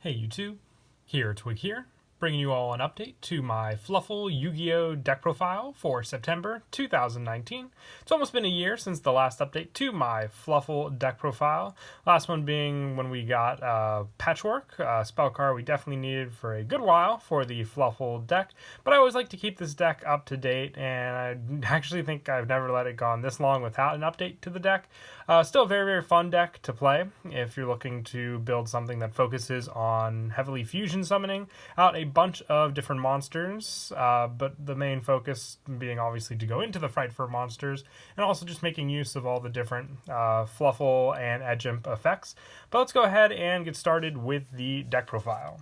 Hey YouTube, here Twig here, bringing you all an update to my Fluffal Yugioh deck profile for September 2019. It's almost been a year since the last update to my Fluffal deck profile. Last one being when we got Patchwork, a spell card we definitely needed for a good while for the Fluffal deck, but I always like to keep this deck up to date, and I actually think I've never let it go on this long without an update to the deck. Still a very, very fun deck to play if you're looking to build something that focuses on heavily fusion summoning out a bunch of different monsters, but the main focus being obviously to go into the fight for monsters, and also just making use of all the different Fluffal and Edge Imp effects. But let's go ahead and get started with the deck profile.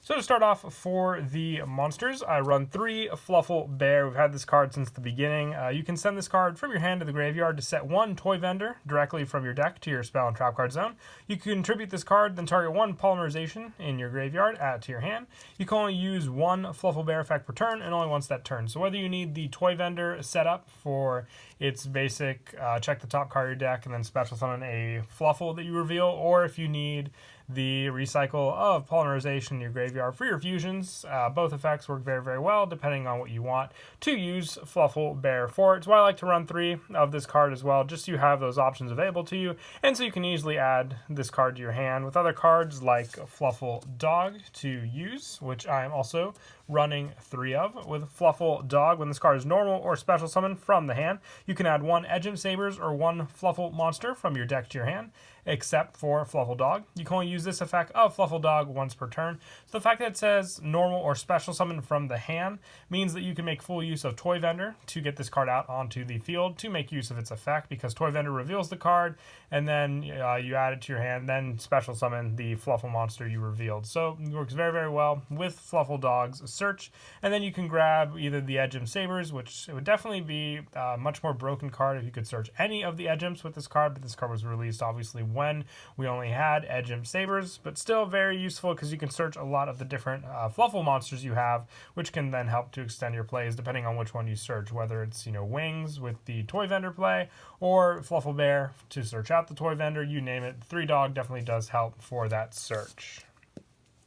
So to start off for the monsters, I run 3 Fluffal Bear. We've had this card since the beginning. You can send this card from your hand to the graveyard to set 1 Toy Vendor directly from your deck to your spell and trap card zone. You can contribute this card, then target 1 Polymerization in your graveyard, add it to your hand. You can only use 1 Fluffal Bear effect per turn, and only once that turn. So whether you need the Toy Vendor set up for its basic check the top card of your deck and then special summon a Fluffal that you reveal, or if you need the recycle of Polymerization in your graveyard for your fusions. Both effects work very, very well depending on what you want to use Fluffal Bear for. It's why I like to run 3 of this card as well, just so you have those options available to you, and so you can easily add this card to your hand with other cards like Fluffal Dog to use, which I am also running 3 of. With Fluffal Dog, when this card is normal or special summon from the hand, you can add 1 Edge Imp Sabers or 1 Fluffal monster from your deck to your hand, except for Fluffal Dog. You can only use this effect of Fluffal Dog once per turn. So the fact that it says normal or special summon from the hand means that you can make full use of Toy Vendor to get this card out onto the field to make use of its effect, because Toy Vendor reveals the card, and then you add it to your hand, then special summon the Fluffal monster you revealed. So it works very, very well with Fluffal Dog's search. And then you can grab either the Edge Imp Sabers, which it would definitely be a much more broken card if you could search any of the Edge Imps with this card, but this card was released obviously when we only had Edge Imp Sabers, but still very useful because you can search a lot of the different Fluffal monsters you have, which can then help to extend your plays depending on which one you search, whether it's Wings with the Toy Vendor play or Fluffal Bear to search out the Toy Vendor, you name it. 3 Dog definitely does help for that search.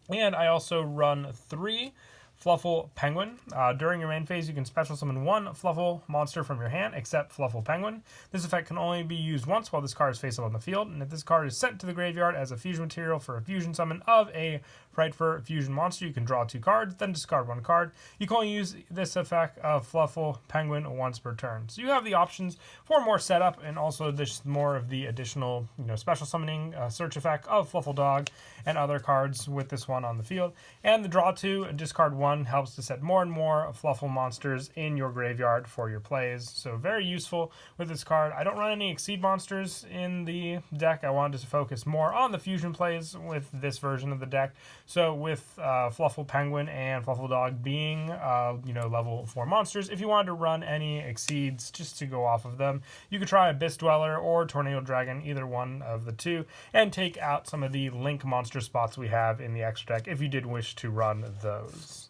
And I also run 3 Fluffal Penguin. During your main phase, you can special summon 1 Fluffal monster from your hand, except Fluffal Penguin. This effect can only be used once while this card is face up on the field, and if this card is sent to the graveyard as a fusion material for a fusion summon of a Frightfur fusion monster, you can draw 2 cards, then discard 1 card. You can only use this effect of Fluffal Penguin once per turn. So you have the options for more setup, and also just more of the additional special summoning search effect of Fluffal Dog and other cards with this one on the field. And the draw 2 and discard 1 helps to set more and more Fluffal monsters in your graveyard for your plays. So very useful with this card. I don't run any Exceed monsters in the deck. I wanted to focus more on the fusion plays with this version of the deck. So with Fluffal Penguin and Fluffal Dog being level 4 monsters, if you wanted to run any Exceeds just to go off of them, you could try Abyss Dweller or Tornado Dragon, either one of the 2, and take out some of the Link monster spots we have in the extra deck if you did wish to run those.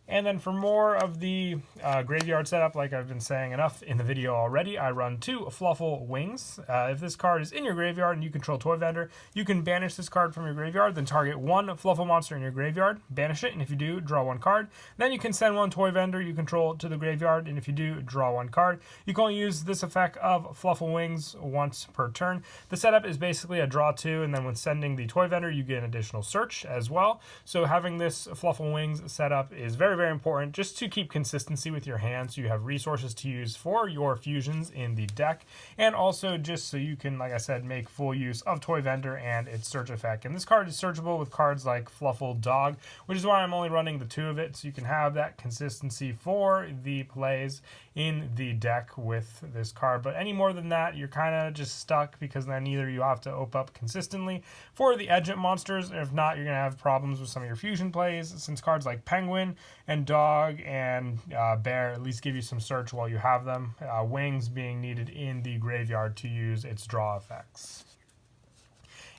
And then for more of the graveyard setup, like I've been saying enough in the video already, I run 2 Fluffal Wings. If this card is in your graveyard and you control Toy Vendor, you can banish this card from your graveyard, then target 1 Fluffal monster in your graveyard, banish it, and if you do, draw 1 card. Then you can send 1 Toy Vendor you control to the graveyard, and if you do, draw 1 card. You can only use this effect of Fluffal Wings once per turn. The setup is basically a draw 2, and then when sending the Toy Vendor, you get an additional search as well. So having this Fluffal Wings setup is very, very important just to keep consistency with your hand, so you have resources to use for your fusions in the deck, and also just so you can, like I said, make full use of Toy Vendor and its search effect. And this card is searchable with cards like Fluffal Dog, which is why I'm only running the 2 of it, so you can have that consistency for the plays in the deck with this card. But any more than that, you're kind of just stuck, because then either you have to open up consistently for the Edge Imp monsters, or if not, you're going to have problems with some of your fusion plays, since cards like Penguin and Dog and Bear at least give you some search while you have them, Wings being needed in the graveyard to use its draw effects.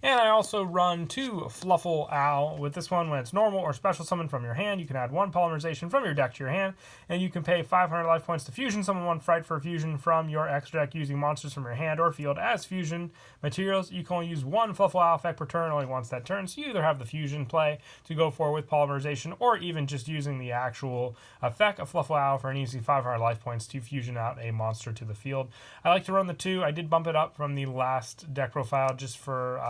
And I also run 2 Fluffal Owl. With this one, when it's normal or special summon from your hand, you can add 1 Polymerization from your deck to your hand, and you can pay 500 life points to fusion summon 1 Fright for fusion from your extra deck using monsters from your hand or field as fusion materials. You can only use 1 Fluffal Owl effect per turn, only once that turn, so you either have the fusion play to go for with Polymerization, or even just using the actual effect of Fluffal Owl for an easy 500 life points to fusion out a monster to the field. I like to run the 2. I did bump it up from the last deck profile just for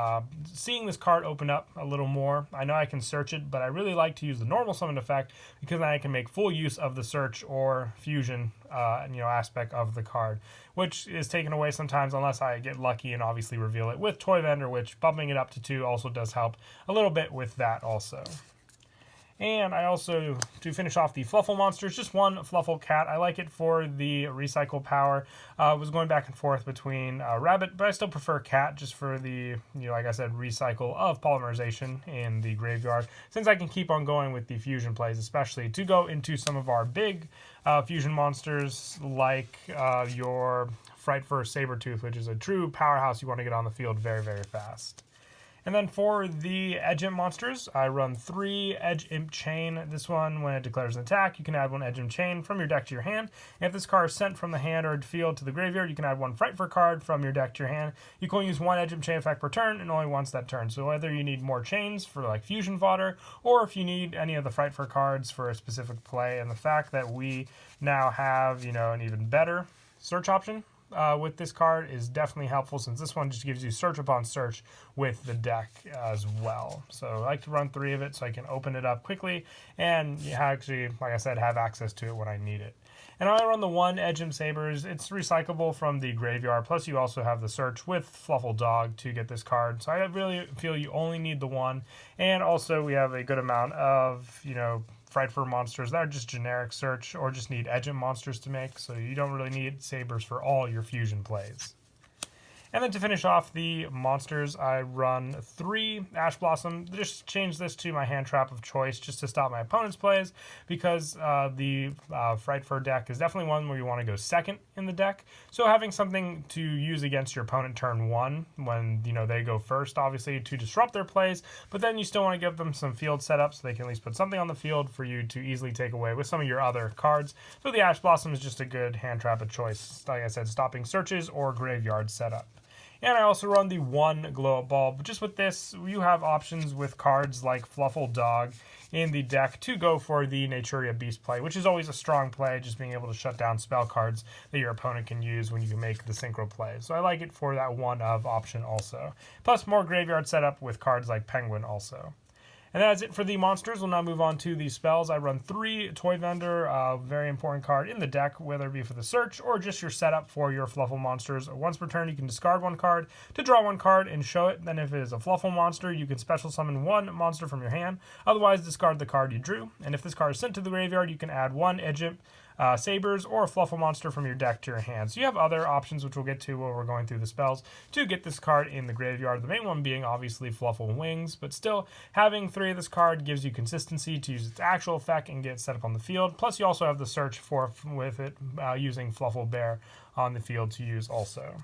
seeing this card open up a little more. I know I can search it, but I really like to use the normal summon effect because then I can make full use of the search or fusion aspect of the card, which is taken away sometimes unless I get lucky and obviously reveal it with Toy Vendor, which bumping it up to 2 also does help a little bit with that also. And I also, to finish off the Fluffal monsters, just 1 Fluffal Cat. I like it for the recycle power. Was going back and forth between Rabbit, but I still prefer Cat just for the, like I said, recycle of Polymerization in the graveyard, since I can keep on going with the fusion plays, especially to go into some of our big fusion monsters like your Fright for Sabertooth, which is a true powerhouse you want to get on the field very, very fast. And then for the Edge Imp monsters, I run 3 Edge Imp Chain. This one, when it declares an attack, you can add 1 Edge Imp Chain from your deck to your hand. And if this card is sent from the hand or field to the graveyard, you can add 1 Fright for card from your deck to your hand. You can only use 1 Edge Imp Chain effect per turn, and only once that turn. So whether you need more chains for like fusion fodder, or if you need any of the Fright for cards for a specific play, and the fact that we now have, an even better search option with this card is definitely helpful, since this one just gives you search upon search with the deck as well. So I like to run 3 of it so I can open it up quickly and actually, like I said, have access to it when I need it. And I run the 1 Edge Imp Sabers. It's recyclable from the graveyard, plus you also have the search with Fluffal Dog to get this card. So I really feel you only need the 1, and also we have a good amount of, Fright for monsters that are just generic search or just need Edge Imp monsters to make, so you don't really need Sabers for all your fusion plays. And then to finish off the monsters, I run 3 Ash Blossom. Just change this to my hand trap of choice just to stop my opponent's plays, because the Fright Fur deck is definitely one where you want to go second in the deck. So having something to use against your opponent turn 1 when they go first, obviously to disrupt their plays, but then you still want to give them some field setup so they can at least put something on the field for you to easily take away with some of your other cards. So the Ash Blossom is just a good hand trap of choice, like I said, stopping searches or graveyard setup. And I also run the 1 Glow Up Bulb. Just with this, you have options with cards like Fluffal Dog in the deck to go for the Naturia Beast play, which is always a strong play, just being able to shut down spell cards that your opponent can use when you can make the synchro play. So I like it for that 1 of option also. Plus more graveyard setup with cards like Penguin also. And that's it for the monsters. We'll now move on to the spells. I run 3 Toy Vendor, a very important card in the deck, whether it be for the search or just your setup for your Fluffal monsters. Once per turn, you can discard 1 card to draw 1 card and show it. Then if it is a Fluffal monster, you can special summon 1 monster from your hand. Otherwise, discard the card you drew. And if this card is sent to the graveyard, you can add 1 Edge Imp Sabers or a Fluffal monster from your deck to your hand. So you have other options, which we'll get to while we're going through the spells, to get this card in the graveyard. The main one being obviously Fluffal Wings, but still having 3 of this card gives you consistency to use its actual effect and get it set up on the field. Plus you also have the search with it using Fluffal Bear on the field to use also.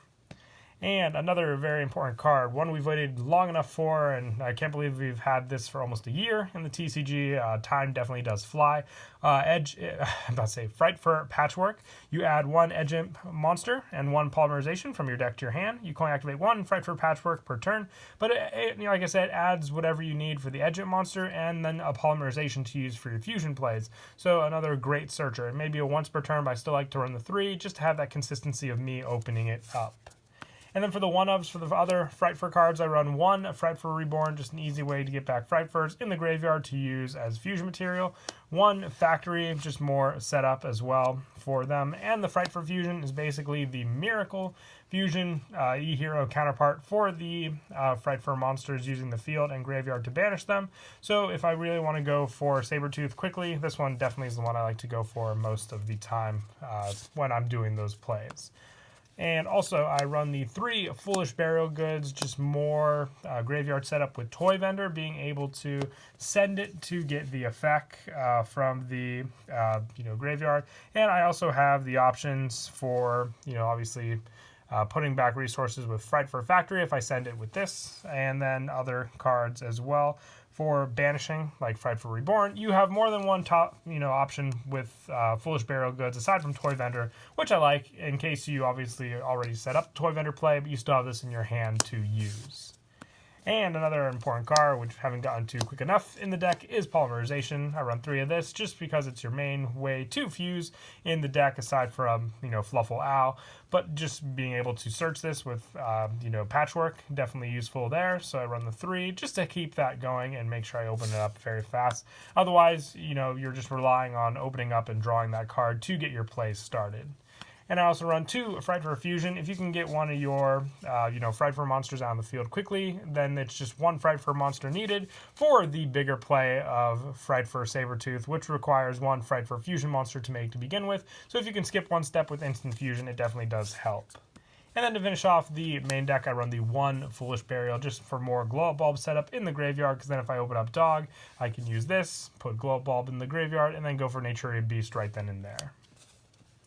And another very important card, one we've waited long enough for, and I can't believe we've had this for almost a year in the TCG. Time definitely does fly. Fright for Patchwork. You add 1 Edge Imp monster and 1 Polymerization from your deck to your hand. You can only activate 1 Fright for Patchwork per turn, but like I said, adds whatever you need for the Edge Imp monster and then a Polymerization to use for your fusion plays. So another great searcher. Maybe a once per turn, but I still like to run the 3 just to have that consistency of me opening it up. And then for the 1-ofs, for the other Fright Fur cards, I run 1 Fright Fur Reborn, just an easy way to get back Fright Furs in the graveyard to use as fusion material. 1 Factory, just more setup as well for them. And the Fright Fur Fusion is basically the Miracle Fusion E-Hero counterpart for the Fright Fur monsters using the field and graveyard to banish them. So if I really want to go for Sabertooth quickly, this one definitely is the one I like to go for most of the time when I'm doing those plays. And also, I run the 3 Foolish Burial Goods, just more graveyard setup with Toy Vendor, being able to send it to get the effect from the graveyard. And I also have the options for obviously putting back resources with Fright for Factory if I send it with this, and then other cards as well for banishing, like Fright for Reborn. You have more than one top, option with Foolish Burial Goods aside from Toy Vendor, which I like in case you obviously already set up Toy Vendor play, but you still have this in your hand to use. And another important card, which haven't gotten to quick enough in the deck, is Polymerization. I run 3 of this just because it's your main way to fuse in the deck aside from, Fluffal Owl. But just being able to search this with, Patchwork, definitely useful there. So I run the 3 just to keep that going and make sure I open it up very fast. Otherwise, you're just relying on opening up and drawing that card to get your play started. And I also run 2 Fright for Fusion. If you can get one of your, Fright for monsters out on the field quickly, then it's just 1 Fright for monster needed for the bigger play of Fright for Sabertooth, which requires 1 Fright for Fusion monster to make to begin with. So if you can skip 1 step with Instant Fusion, it definitely does help. And then to finish off the main deck, I run the 1 Foolish Burial just for more Glow Up Bulb setup in the graveyard, because then if I open up Dog, I can use this, put Glow Up Bulb in the graveyard, and then go for Naturia Beast right then and there.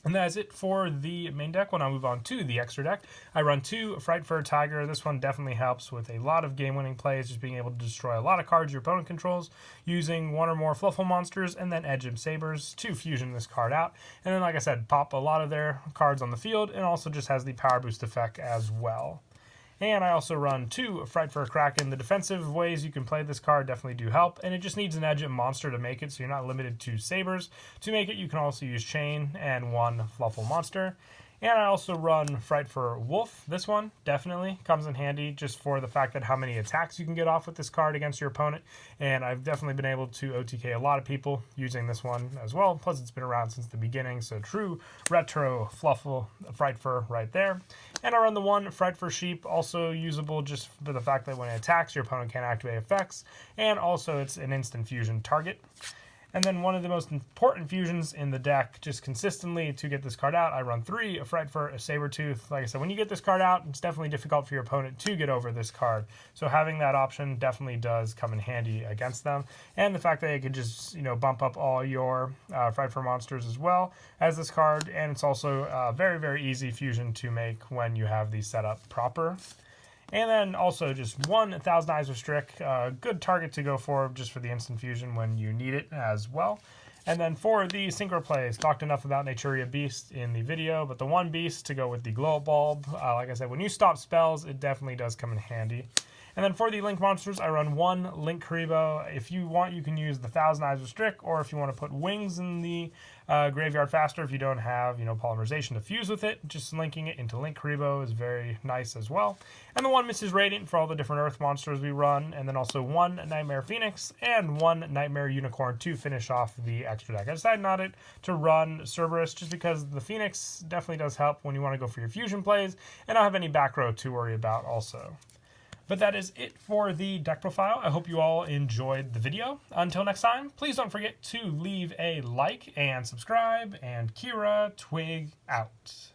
And that's it for the main deck. When I move on to the extra deck, I run 2 Fright for Tiger. This one definitely helps with a lot of game-winning plays, just being able to destroy a lot of cards your opponent controls, using 1 or more Fluffal monsters, and then Edge of Sabers to fusion this card out. And then, like I said, pop a lot of their cards on the field, and also just has the Power Boost effect as well. And I also run 2 Fright for Kraken. The defensive ways you can play this card definitely do help, and it just needs an Edge monster to make it, so you're not limited to Sabers. To make it, you can also use Chain and 1 Fluffal monster. And I also run Fright for Wolf. This one definitely comes in handy just for the fact that how many attacks you can get off with this card against your opponent. And I've definitely been able to OTK a lot of people using this one as well. Plus, it's been around since the beginning, so true retro Fluffal Fright for right there. And I run the 1 Fright for Sheep, also usable just for the fact that when it attacks, your opponent can't activate effects. And also, it's an instant fusion target. And then one of the most important fusions in the deck, just consistently to get this card out, I run 3 Fright for Sabertooth. Like I said, when you get this card out, it's definitely difficult for your opponent to get over this card. So having that option definitely does come in handy against them. And the fact that it can just, bump up all your Fright for monsters as well as this card. And it's also a very, very easy fusion to make when you have these set up proper. And then also just 1 Thousand Eyes of Strick, good target to go for just for the instant fusion when you need it as well. And then for the synchro plays, talked enough about Naturia Beast in the video, but the 1 Beast to go with the Glow Bulb, like I said, when you stop spells, it definitely does come in handy. And then for the Link monsters, I run 1 Link Karibo. If you want, you can use the Thousand Eyes of Strick, or if you want to put Wings in the graveyard faster, if you don't have, Polymerization to fuse with it, just linking it into Link Karibo is very nice as well. And the 1 Mrs. Radiant for all the different Earth monsters we run, and then also 1 Nightmare Phoenix and 1 Nightmare Unicorn to finish off the extra deck. I decided not to run Cerberus just because the Phoenix definitely does help when you want to go for your fusion plays, and I don't have any back row to worry about also. But that is it for the deck profile. I hope you all enjoyed the video. Until next time, please don't forget to leave a like and subscribe, and Kira Twig out.